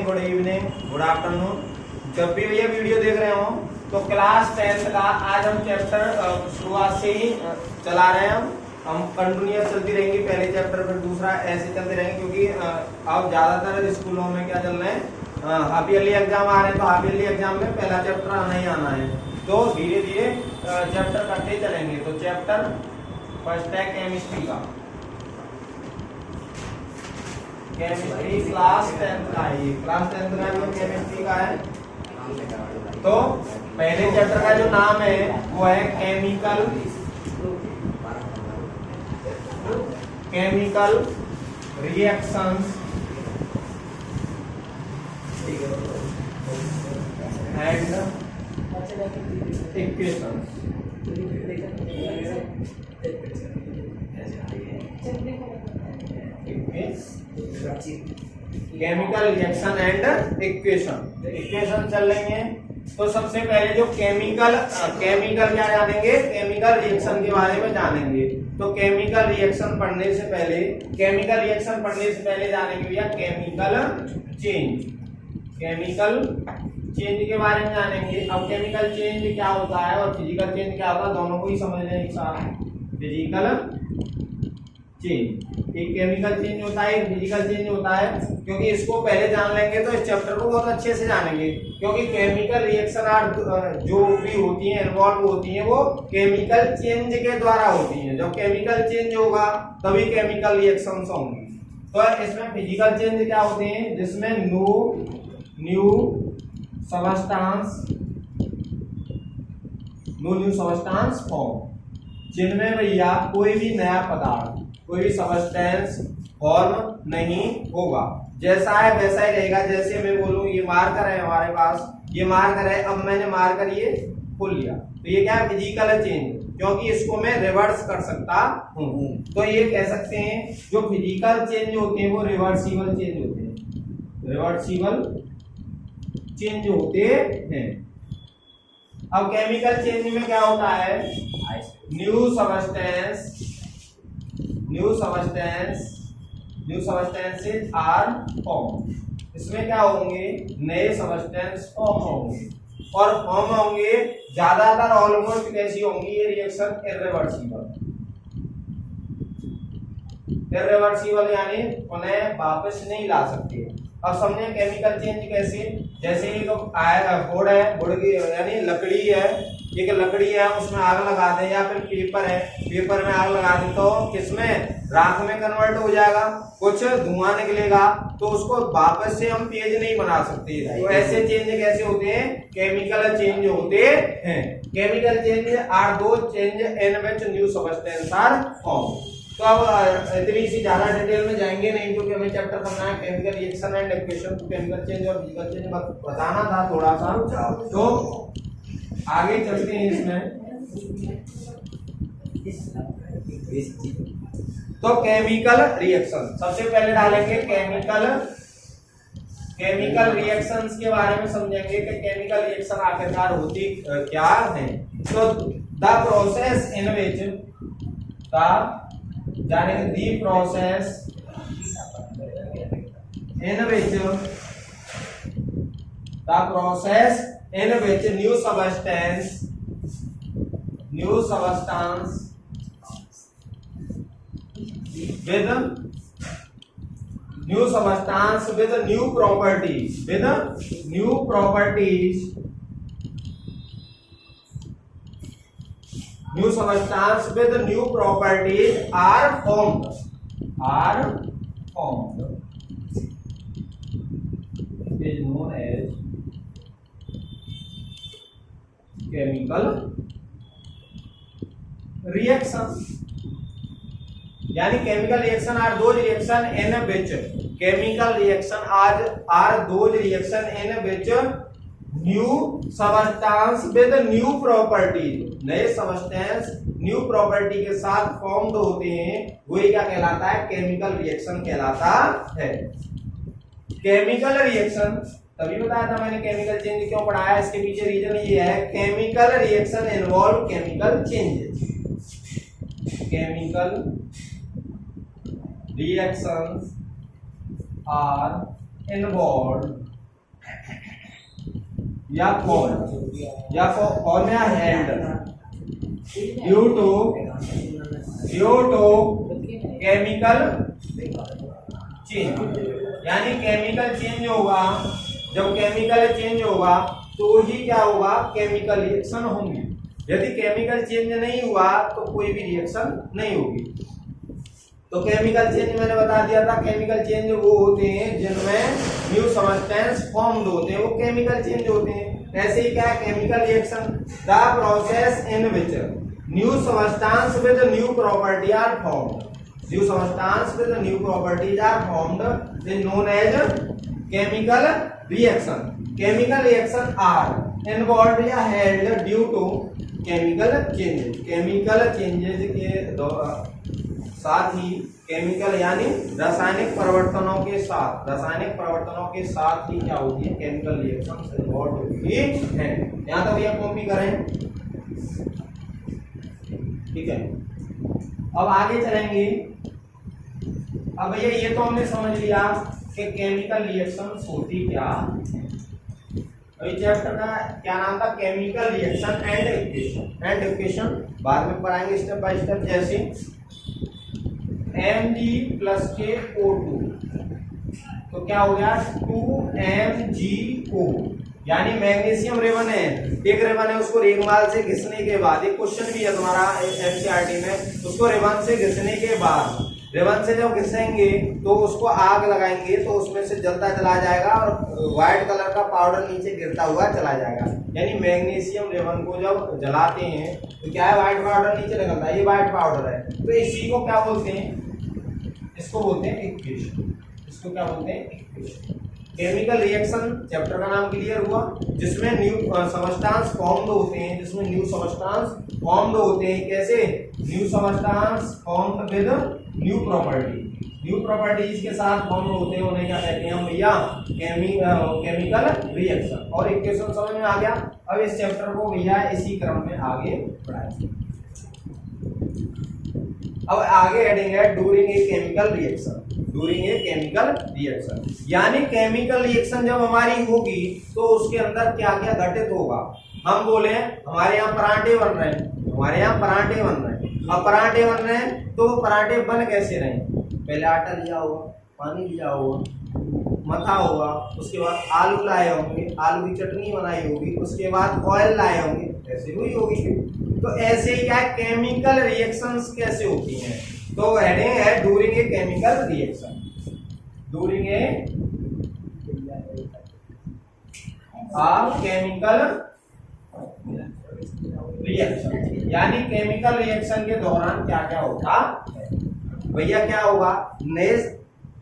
Good evening, good afternoon. जब भी ये वीडियो देख रहे हो तो क्लास 10th का आज हम चैप्टर शुरुआत से ही चला रहे हैं। हम कंटिन्यूअस चलती रहेंगी, पहले चैप्टर फिर दूसरा, ऐसे चलते रहेंगे क्योंकि अब ज्यादातर स्कूलों में क्या चल रहे हैं, हाफ ईयरली एग्जाम आ रहे हैं, तो हाफ ईयरली एग्जाम में पहला चैप्टर आना ही आना है, तो धीरे धीरे चैप्टर करते चलेंगे। तो चैप्टर फर्स्ट है केमिस्ट्री का, केमिस्ट्री क्लास 10th का है, क्लास 10th का जो केमिस्ट्री का है। तो पहले चैप्टर का जो नाम है वो है chemical reactions and equations. Chemical reaction and equation चल रही है। तो सबसे पहले जो केमिकल क्या जानेंगे, केमिकल रिएक्शन के बारे में जानेंगे। तो केमिकल रिएक्शन पढ़ने से पहले जानेंगे भैया केमिकल चेंज के बारे में जानेंगे। अब केमिकल चेंज क्या होता है और फिजिकल चेंज क्या होता है, दोनों को ही समझ लें एक साथ। फिजिकल चेंज, एक केमिकल चेंज होता है, एक फिजिकल चेंज होता है। क्योंकि इसको पहले जान लेंगे तो इस चैप्टर को बहुत अच्छे से जानेंगे। क्योंकि केमिकल रिएक्शन जो भी होती हैं, इन्वॉल्व होती हैं, वो केमिकल चेंज के द्वारा होती हैं। जब केमिकल चेंज होगा तभी केमिकल रिएक्शंस होंगी। तो इसमें फिजिकल चेंज क्या होते हैं, जिसमें न्यू सबस्टेंस फॉर्म, जिनमें भैया कोई भी नया पदार्थ, कोई भी सबस्टेंस फॉर्म नहीं होगा, जैसा है वैसा ही रहेगा। जैसे मैं बोलूं ये मार्कर है, हमारे पास ये मार्कर है, अब मैंने मार्कर ये खोल लिया, तो ये क्या है, फिजिकल चेंज, क्योंकि इसको मैं रिवर्स कर सकता हूं। तो ये कह सकते हैं जो फिजिकल चेंज होते हैं वो रिवर्सिबल चेंज होते हैं, अब केमिकल चेंज में क्या होता है, न्यू सबस्टेंसेस आर फॉर्म। इसमें क्या होंगे, नए सबस्टेंस फॉर्म होंगे, और फॉर्म होंगे ज्यादातर ऑलमोस्ट कैसी होंगी ये रिएक्शन, इर्रिवर्सिबल यानी उन्हें वापस नहीं ला सकते। अब समझे केमिकल चेंज कैसे, जैसे एक बोर्ड है, बोर्ड की यानी लकड़ी है, एक लकड़ी है, उसमें आग लगा दे, या फिर पेपर है, पेपर में आग लगा दे, तो किसमें, राख में कन्वर्ट हो जाएगा, कुछ धुआं निकलेगा, तो उसको वापस से हम तेज नहीं बना सकते। तो ऐसे चेंज कैसे होते हैं, केमिकल चेंज होते हैं। Chemical change are those change in which new substance are form. तो अब इतनी सी ज्यादा डिटेल में जाएंगे नहीं, क्योंकि हमें चैप्टर करना है केमिकल रिएक्शन एंड इक्वेशन। तो केमिकल चेंज और फिजिकल चेंज बताना था थोड़ा सा, तो आगे चलते हैं इसमें। तो केमिकल रिएक्शन सबसे पहले डालेंगे, केमिकल रिएक्शंस के बारे में समझेंगे कि केमिकल रिएक्शन आखिरकार होती क्या है। तो the process in which new substance with new properties are formed is known as chemical reaction। यानी chemical reaction are those reaction in which new substance with new properties, नए सबस्टेंस न्यू प्रॉपर्टी के साथ formed होते हैं, वही क्या कहलाता है, केमिकल रिएक्शन कहलाता है। केमिकल रिएक्शन तभी बताया था मैंने केमिकल चेंज क्यों पढ़ाया, इसके पीछे रीजन ये है, chemical reaction involve chemical changes. Chemical reactions are involved या फॉर्म या hand due to chemical change. यानी केमिकल चेंज होगा, जब केमिकल चेंज होगा तो ही क्या होगा, केमिकल रिएक्शन होंगी। यदि केमिकल चेंज नहीं हुआ तो कोई भी रिएक्शन नहीं होगी। तो केमिकल चेंज मैंने बता दिया था, केमिकल चेंज वो होते हैं जिनमें न्यू सब्सटेंस फॉर्म्ड होते हैं, वो केमिकल चेंज होते हैं। ऐसे ही क्या है chemical reaction, the process in which new substance with new property are formed, new substance with new properties are formed is known as chemical reaction. Chemical reaction are involved या held due to chemical changes. Chemical changes के साथ ही chemical यानी रासायनिक परिवर्तनों के साथ ही क्या होती है, केमिकल रिएक्शन इन्वॉल्व होती है। यहाँ तक भैया कॉपी करें, ठीक है। अब आगे चलेंगे। अब भैया ये तो हमने समझ लिया कि केमिकल रिएक्शन होती क्या। अभी चैप्टर का क्या नाम था, केमिकल रिएक्शन एंड इक्वेशन बाद में पढ़ाएंगे स्टेप बाय स्टेप। जैसे Mg+K O2 तो क्या हो गया 2MgO, यानी मैग्नीशियम रेवन है, एक रेवन है, उसको रेगमाल से घिसने के बाद, एक क्वेश्चन भी है तुम्हारा एनसीईआरटी में, उसको रेवन से घिसने के बाद, रेवन से जब घिसेंगे तो उसको आग लगाएंगे तो उसमें से जलता चला जाएगा और व्हाइट कलर का पाउडर नीचे गिरता हुआ चला जाएगा। यानी मैग्नीशियम रेवन को जब जलाते हैं तो क्या है, व्हाइट पाउडर नीचे निकलता है, ये व्हाइट पाउडर है। तो इसी को क्या बोलते हैं, इसको बोलते हैं इक्वेशन। इसको क्या बोलते हैं, इक्वेशन। केमिकल रिएक्शन चैप्टर का नाम क्लियर हुआ, जिसमें न्यू सबस्टेंस फॉर्म्ड होते हैं, जिसमें न्यू सबस्टेंस फॉर्म्ड होते हैं। कैसे, new substance formed with new property, new properties के साथ फॉर्म होते हैं, उन्हें क्या कहते हैं हम भैया, केमिकल रिएक्शन। और इक्वेशन समझ में आ गया। अब इस चैप्टर को भैया इसी क्रम में आगे बढ़ाएंगे। अब आगे हेडिंग है डूरिंग ए केमिकल रिएक्शन। डूरिंग ए केमिकल रिएक्शन यानी केमिकल रिएक्शन जब हमारी होगी तो उसके अंदर क्या क्या घटित होगा। हम बोले हमारे यहाँ पराठे बन रहे हैं, हमारे यहाँ पराठे बन रहे हैं। अब पराठे बन रहे हैं तो पराठे बन कैसे रहे, पहले आटा लिया होगा, पानी लिया होगा, मथा होगा, उसके बाद आलू लाए होंगे, आलू की चटनी बनाई होगी, उसके बाद ऑयल लाए होंगे, ऐसे हुई होगी। तो ऐसे ही क्या केमिकल रिएक्शंस कैसे होती हैं। तो हेडिंग है डूरिंग ए केमिकल रिएक्शन। डूरिंग ए केमिकल रिएक्शन यानी केमिकल रिएक्शन के दौरान क्या क्या होता है भैया। क्या होगा, नए,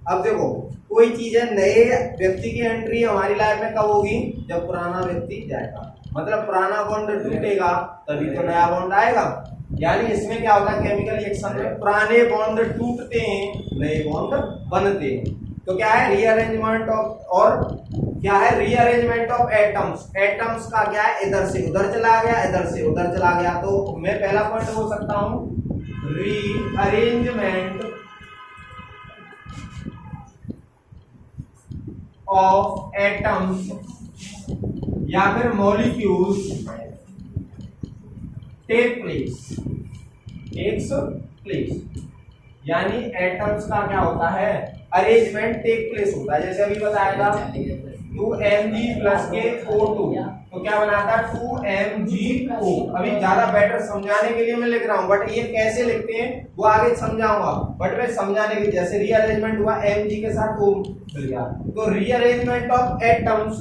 अब देखो कोई चीज है, नए व्यक्ति की एंट्री हमारी लाइफ में कब होगी, जब पुराना व्यक्ति जाएगा। मतलब पुराना बॉन्ड टूटेगा तभी तो नया बॉन्ड आएगा। यानी इसमें क्या होता है, केमिकल रिएक्शन में पुराने बॉन्ड टूटते हैं, नए बॉन्ड बनते हैं। तो क्या है, रीअरेंजमेंट ऑफ, और क्या है, रीअरेंजमेंट ऑफ एटम्स। एटम्स का क्या है, इधर से उधर चला गया, इधर से उधर चला गया। तो मैं पहला पॉइंट बोल सकता हूं, रीअरेंजमेंट ऑफ एटम्स या फिर molecules take place, takes place. यानी एटम्स का क्या होता है, अरेंजमेंट टेक प्लेस होता है। जैसे अभी बताया था 2Mg+K O2 तो क्या बनाता है 2MgO। अभी ज्यादा बेटर समझाने के लिए मैं लिख रहा हूं, बट ये कैसे लिखते हैं वो आगे समझाऊंगा। बट मैं समझाने के, जैसे रीअरेंजमेंट हुआ Mg के साथ O मिल गया, तो रीअरेंजमेंट ऑफ एटम्स,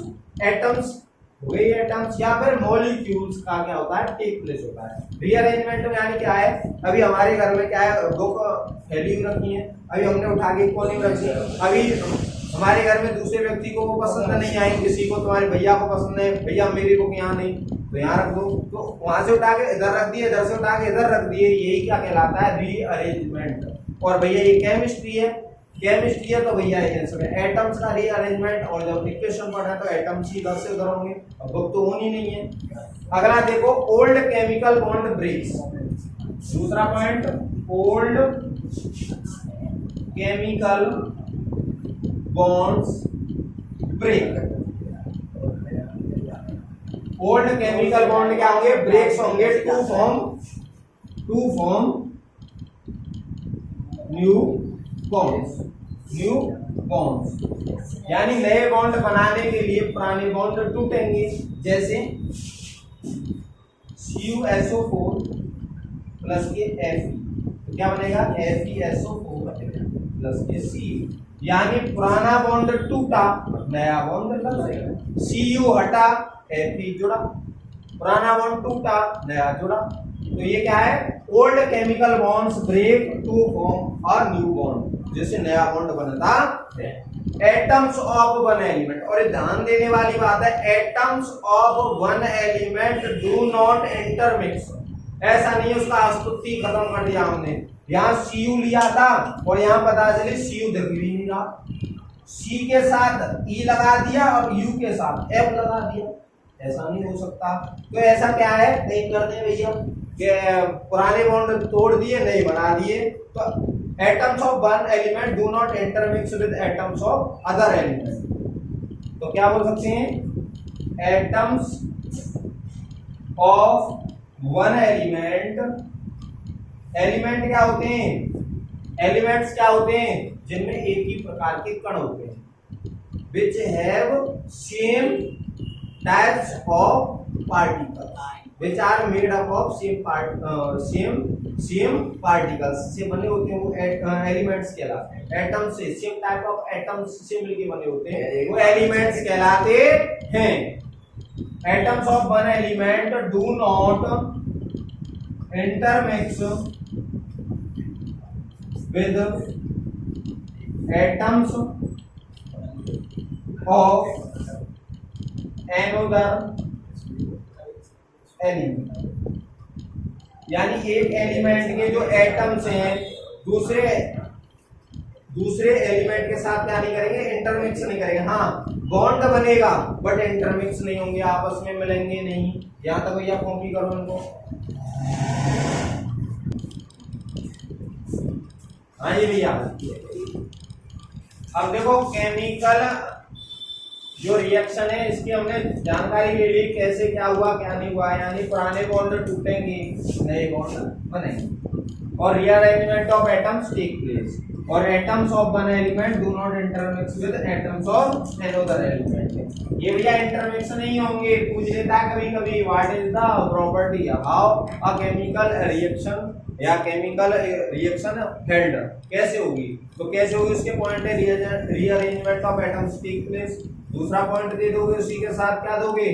एटम्स वही एटम्स या फिर मॉलिक्यूल्स का क्या होता है, टेक प्लेस होता है। रीअरेंजमेंट में यानी क्या है, अभी हमारे घर में क्या है, बुक फैली हुई रखी है, अभी हमने उठा के कोने में रखी है। अभी हमारे घर में दूसरे व्यक्ति को वो पसंद नहीं आई, किसी को तुम्हारे भैया को पसंद है, भैया मेरी बुक यहाँ नहीं तो यहाँ रख दो, तो वहां से उठा के इधर रख दिए, इधर से उठा के इधर रख दिए। यही क्या कहलाता है, रीअरेंजमेंट। और भैया ये केमिस्ट्री है, केमिस्ट्री है तो भैया एटम्स का रीअरेंजमेंट। और जब इक्वेशन पढ़ा तो एटम्स ही इधर से उधर होंगे, अब बुक तो होनी नहीं है। अगला देखो, ओल्ड केमिकल बॉन्ड ब्रेक्स। दूसरा point, old chemical bonds break. Old chemical bond क्या होंगे, ब्रेक्स होंगे टू फॉर्म न्यू बॉन्ड्स, यानी नए बॉन्ड बनाने के लिए पुराने बॉन्ड टूटेंगे। जैसे CuSO4 प्लस के Fe, तो क्या बनेगा FeSO4 प्लस के Cu, यानी पुराना बॉन्ड टूटा, नया बॉन्ड लग जाएगा। Cu हटा, Fe जुड़ा, पुराना बॉन्ड टूटा, नया जुड़ा। तो ये क्या है, old chemical bonds break to form और न्यू बॉन्ड, जिससे नया बॉन्ड बनता है। एटम्स ऑफ वन एलिमेंट, और ये ध्यान देने वाली बात है, atoms of one element do not intermix. ऐसा नहीं है उसका अस्तित्व खत्म कर दिया हमने, यहाँ Cu लिया था और यहाँ पता चले Cu दिख भी नहीं रहा, C के साथ E लगा दिया और U के साथ F लगा दिया, ऐसा नहीं हो सकता। तो ऐसा क्या है, नहीं करते भैया कि पुराने बॉन्ड तोड़ दिए, नए बना दिए। तो atoms of one element do not intermix with atoms of other element. तो क्या बोल सकते हैं, atoms of one element, element क्या होते हैं, एलिमेंट्स क्या होते हैं, जिनमें एक ही प्रकार के कण होते हैं, which have same types of particles, which are made up of same particles से बने होते हैं, वो एलिमेंट्स कहलाते हैं। एटम से, सेम टाइप ऑफ एटम्स से मिलके बने होते हैं, वो एलिमेंट्स कहलाते हैं। Atoms of one element do not intermix with atoms of another element, यानी एक एलिमेंट के जो एटम्स हैं दूसरे एलिमेंट के साथ क्या नहीं करेंगे, इंटरमिक्स नहीं करेंगे। हाँ, बॉन्ड बनेगा बट इंटरमिक्स नहीं होंगे, आपस में मिलेंगे नहीं। यहाँ तक भैया कॉपी करो इनको। हाँ जी भैया, अब देखो केमिकल जो रिएक्शन है इसकी हमने जानकारी ले ली, कैसे क्या हुआ क्या नहीं हुआ, यानी पुराने बॉन्ड टूटेंगे, नए बॉन्ड बनेंगे, और rearrangement of atoms take place, और atoms of one element do not intermix with atoms of another element. ये भैया इंटरमिक्स नहीं होंगे। पूछ लेता है कभी कभी, what is the property of a chemical reaction या केमिकल रिएक्शन हेल्ड, कैसे होगी, तो कैसे होगी उसके पॉइंट है, rearrangement of atoms take place. दूसरा पॉइंट दे दोगे, उसी के साथ क्या दोगे,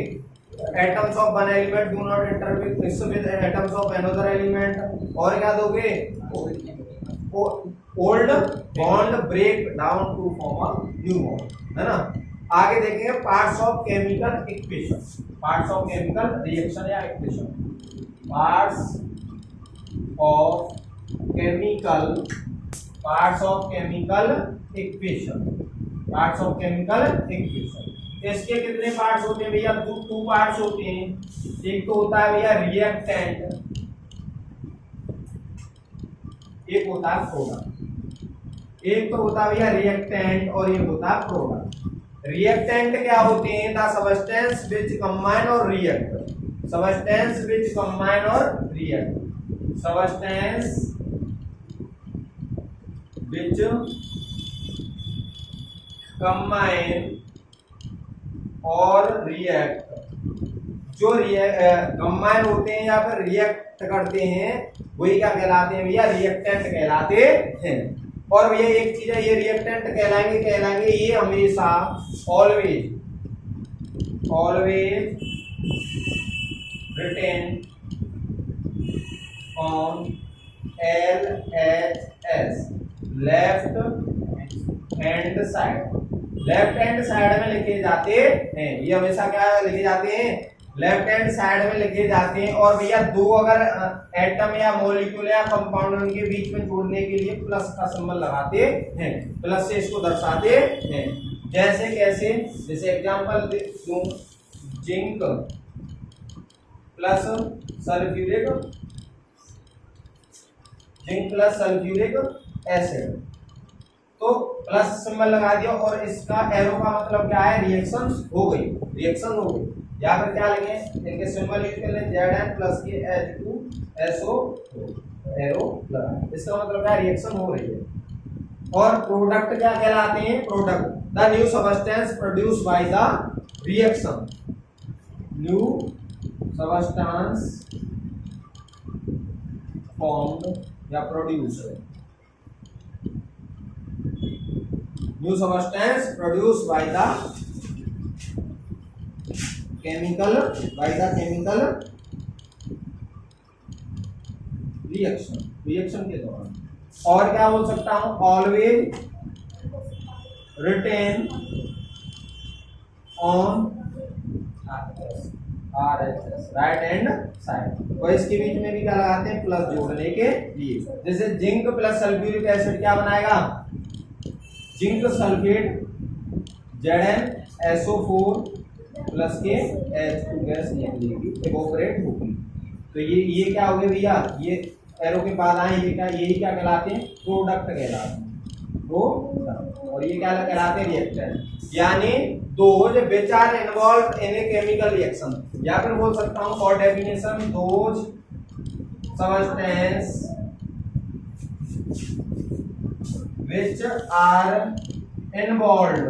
atoms of one element do not intermix with atoms of another element, और क्या दोगे, old bond break down to form a new bond, है ना। आगे देखेंगे parts of chemical equation, parts of chemical reaction या equation, parts of chemical, parts of chemical equation, parts of chemical equation. इसके कितने पार्ट्स होते हैं भैया, टू पार्ट्स होते हैं। एक तो होता है भैया रिएक्टेंट, एक होता है प्रोडक्ट। एक तो होता है भैया रिएक्टेंट और एक होता है प्रोडक्ट। रिएक्टेंट क्या होते हैं, द सबस्टेंस विच कंबाइन और रिएक्ट, सबस्टेंस विच कंबाइन और रिएक्ट, सबस्टेंस विच कंबाइन और रिएक्ट, जो कंबाइन होते हैं या फिर रिएक्ट करते हैं वही क्या कहलाते हैं भैया, रिएक्टेंट कहलाते हैं। और भैया एक चीज है, ये रिएक्टेंट कहलाएंगे ये हमेशा always written on LHS, left hand side, left hand side में लिखे जाते हैं। ये हमेशा क्या लिखे जाते हैं, लेफ्ट हैंड साइड में लिखे जाते हैं। और भैया दो अगर एटम या मॉलिक्यूल या कंपाउंड उनके बीच में जोड़ने के लिए प्लस का सिंबल लगाते हैं, प्लस से इसको दर्शाते हैं। जैसे कैसे, जैसे एग्जांपल दूं, zinc plus sulphuric, zinc plus sulphuric acid, तो प्लस सिंबल लगा दिया और इसका एरो का मतलब क्या है, रिएक्शन हो गई, रिएक्शन हो गई। या फिर क्या लेंगे, इनके सिंबल यूज कर लें Zn प्लस के H2SO एरो लगा, इसका मतलब है रिएक्शन हो रही है। और प्रोडक्ट क्या कहलाते हैं, product the new substance produce by the reaction, new substance formed या produce, new substance produce by the chemical reaction के दौरान। और क्या बोल सकता हूं, always written on RHS right hand side, और इसके बीच में भी क्या लगाते हैं, प्लस जोड़ने के लिए। जैसे जिंक प्लस सल्फ्यूरिक एसिड क्या बनाएगा, जिंक सल्फेट ZnSO4 प्लस के H2 गैस निकलेगी, इवोपरेट होगी। तो ये क्या हो गया भैया, ये एरो के बाद आए, ये क्या, यही क्या कहलाते हैं, प्रोडक्ट कहलाते हैं, और ये क्या कहलाते हैं, रिएक्टेंट। यानी those which are involved in a chemical reaction, या फिर बोल सकता हूं for definition, those substance which are involved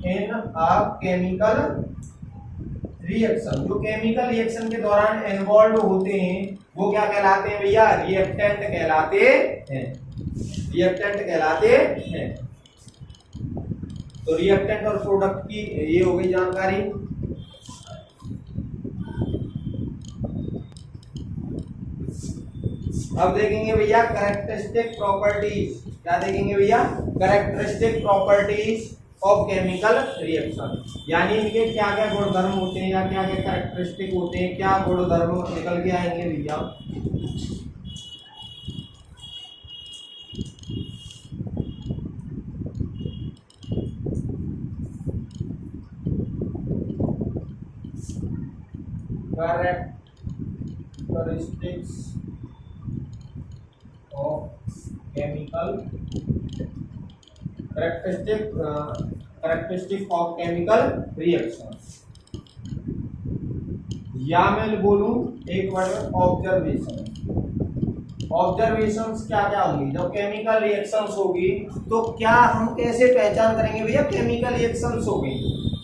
in a chemical reaction, जो केमिकल रिएक्शन के दौरान इन्वॉल्व होते हैं वो क्या कहलाते हैं भैया, रिएक्टेंट कहलाते हैं, रिएक्टेंट कहलाते हैं। तो रिएक्टेंट और प्रोडक्ट की ये हो गई जानकारी। अब देखेंगे भैया कैरेक्टरिस्टिक प्रॉपर्टीज, क्या देखेंगे भैया, characteristic properties of chemical reaction, यानी इनके क्या क्या गुणधर्म होते हैं या क्या क्या कैरेक्टरिस्टिक होते हैं, क्या गुणधर्म निकल के आएंगे भैया। Characteristics of chemical characteristic of chemical reaction, या मैं बोलूं एक वर्ड में ऑब्जर्वेशन। ऑब्जर्वेशंस क्या क्या होंगी, जब केमिकल रिएक्शंस होगी तो क्या हम कैसे पहचान करेंगे भैया, केमिकल रिएक्शंस होगी,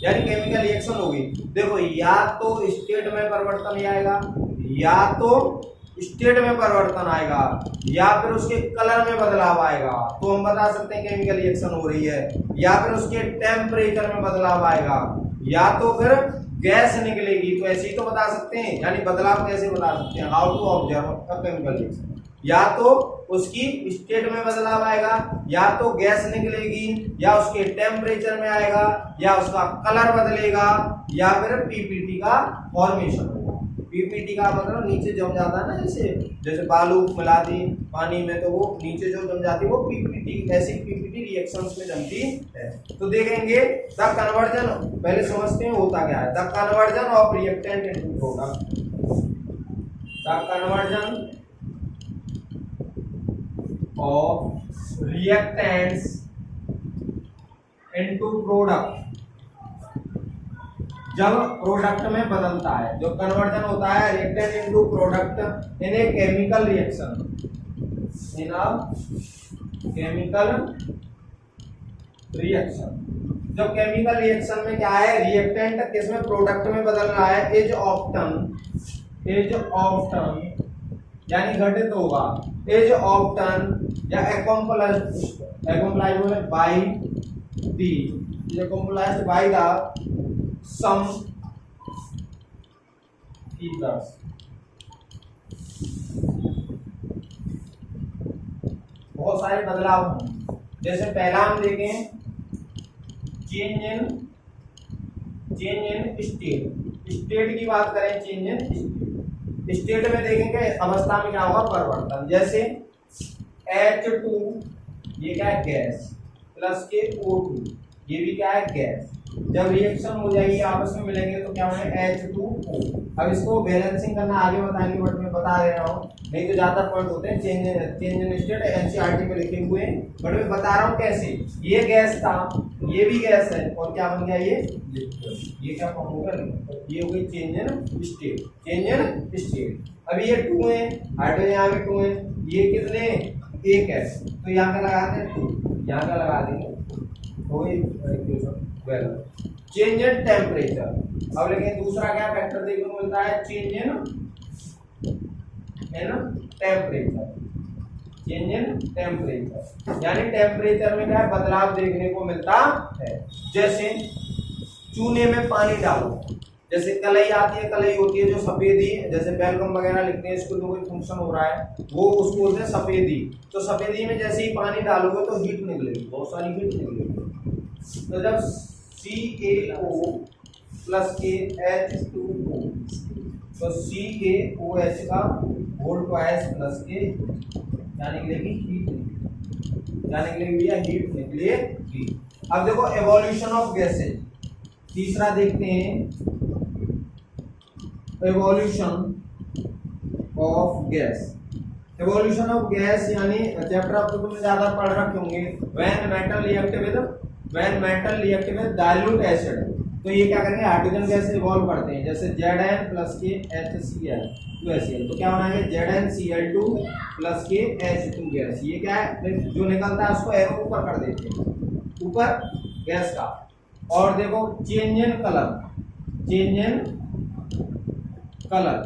यानी केमिकल रिएक्शन होगी। देखो या तो स्टेट में परिवर्तन आएगा, या तो स्टेट में परिवर्तन आएगा, या फिर उसके कलर में बदलाव आएगा, तो हम बता सकते हैं केमिकल रिएक्शन हो रही है। या फिर उसके टेम्परेचर में बदलाव आएगा, या तो फिर गैस निकलेगी, तो ऐसे ही तो बता सकते हैं। यानी बदलाव कैसे बता सकते हैं, how to observe a chemical reaction, या तो उसकी स्टेट में बदलाव आएगा, या तो गैस निकलेगी, या उसके टेम्परेचर में आएगा, या उसका कलर बदलेगा, या फिर पीपीटी का फॉर्मेशन होगा। पीपीटी का मतलब नीचे जम जाता है ना, जैसे बालू मिला दी पानी में तो वो नीचे जो जम जाती है वो पीपीटी, ऐसी पीपीटी रिएक्शंस में जमती है। तो देखेंगे द कन्वर्जन, पहले समझते हैं होता क्या है, the conversion of reactant into product, the conversion of reactants into product, जब प्रोडक्ट में बदलता है, जो कन्वर्जन होता है reactant into product in a chemical reaction, in a chemical reaction. जब केमिकल रिएक्शन में क्या है, रिएक्टेंट किसमें, प्रोडक्ट में बदल रहा है, इज ऑफ्टन यानी घटित होगा, इज ऑफ्टन या accomplished by the, accomplished by the some features. बहुत सारे बदलाव होंगे, जैसे पहला हम देखें चेंज इन स्टेट की बात करें, चेंज इन स्टेट में देखेंगे अवस्था में क्या होगा, परिवर्तन। जैसे H2 ये क्या है, गैस, प्लस के O2 ये भी क्या है, गैस। जब रिएक्शन हो जाएगी आपस में मिलेंगे तो क्या होगा, H2O। अब इसको बैलेंसिंग करना आगे बताएंगे, बट मैं बता दे रहा हूँ, नहीं तो ज्यादा पॉइंट होते हैं। चेंज इन स्टेट एनसीईआरटी में लिखे हुए हैं, बट मैं बता रहा हूँ कैसे। ये गैस था, ये भी गैस है और क्या बन गया ये लिक्विड। ये क्या फॉर्म होगा, ये हो गई change in state, change in state. अभी ये 2 है, हाइड्रोजन यहाँ पे 2 है, ये कितने 1 है, तो यहाँ का लगाते हैं 2, यहाँ का लगा देंगे चेंज इन टेम्परेचर। अब लेकिन दूसरा क्या फैक्टर देखने को मिलता है, change in temperature, change in temperature, यानी टेम्परेचर में क्या है बदलाव देखने को मिलता है। जैसे चूने में पानी डालो, जैसे कलई आती है, कलई होती है जो सफेदी, जैसे वेलकम वगैरह लिखते हैं, इसको तो कोई फंक्शन हो रहा है, वो उसको बोलते हैं सफेदी। तो सफेदी में जैसे ही पानी डालोगे तो हीट निकलेगी, बहुत सारी हीट निकलेगी। तो जब CaO प्लस के H2O, तो CaOH का होल ट्वाइस प्लस के क्या निकलेगी, हीट निकलेगी, क्या निकलेगी भैया, हीट निकलेगी। अब देखो एवोल्यूशन ऑफ गैसेज, तीसरा देखते हैं evolution of gas. Evolution of gas यानी चैप्टर आप तो तुमने ज्यादा पढ़ रखे होंगे, when metal react with dilute acid, तो ये क्या करेंगे हाइड्रोजन गैस इवॉल्व करते हैं, जैसे Zn प्लस के HCl 2HCl, तो क्या बनाएंगे ZnCl2 प्लस के H2 गैस। ये क्या है जो निकलता है उसको एरो ऊपर कर देते हैं, ऊपर गैस का। और देखो change in colour, change in colour,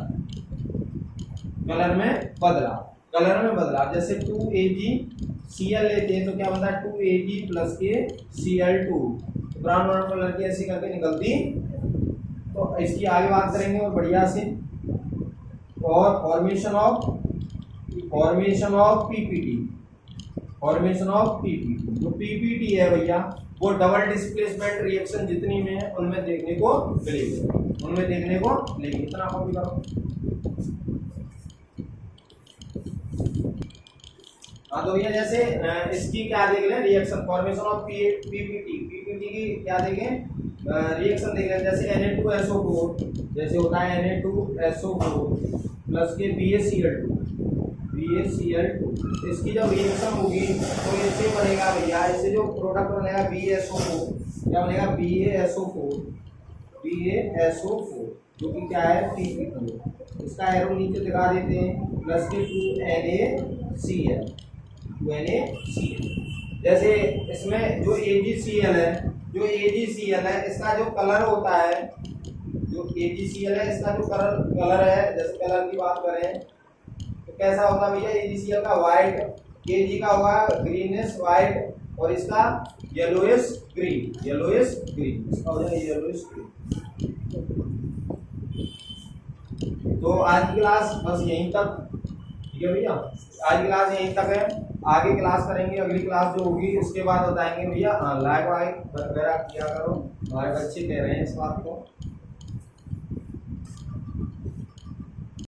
colour में बदलाव, कलर में बदलाव। जैसे 2AgCl लेते हैं तो क्या बनता है 2Ag प्लस के Cl2, ब्राउन ब्राउन कलर की ऐसी करके निकलती। तो इसकी आगे बात करेंगे और बढ़िया से। और formation of PPT, formation of PPT, जो पीपीटी है भैया वो डबल डिस्प्लेसमेंट रिएक्शन जितनी में है उनमें देखने को मिलेगी, उनमें देखने को मिलेगी। इतना कॉपी करो। हाँ तो भैया जैसे इसकी क्या देख लें reaction, formation of PPT, PPT की क्या देखें रिएक्शन देख लें। जैसे Na2SO4, जैसे होता है Na2SO4 प्लस के BaCl2, इसकी जब रिएक्शन होगी तो इससे बनेगा भैया, इससे जो प्रोडक्ट बनेगा BaSO4, क्या बनेगा BaSO4 जो कि क्या है pPT, इसका एरो नीचे दिखा देते हैं, प्लस के 2NaCl। जैसे इसमें जो AgCl है, इसका जो कलर होता है, जो AgCl है इसका जो कलर है, जैसे कलर की बात करें तो कैसा होता है भैया, AgCl का व्हाइट, Ag का होगा ग्रीनिश व्हाइट और इसका येलोइश ग्रीन, इसका हो जाएगा येलोइश ग्रीन। तो आज की क्लास बस यहीं तक, ठीक है भैया, आज की क्लास यहीं तक है। आगे क्लास करेंगे, अगली क्लास जो होगी उसके बाद बताएंगे भैया लाइक वगैरह किया करो, हमारे बच्चे कह रहे हैं इस बात को।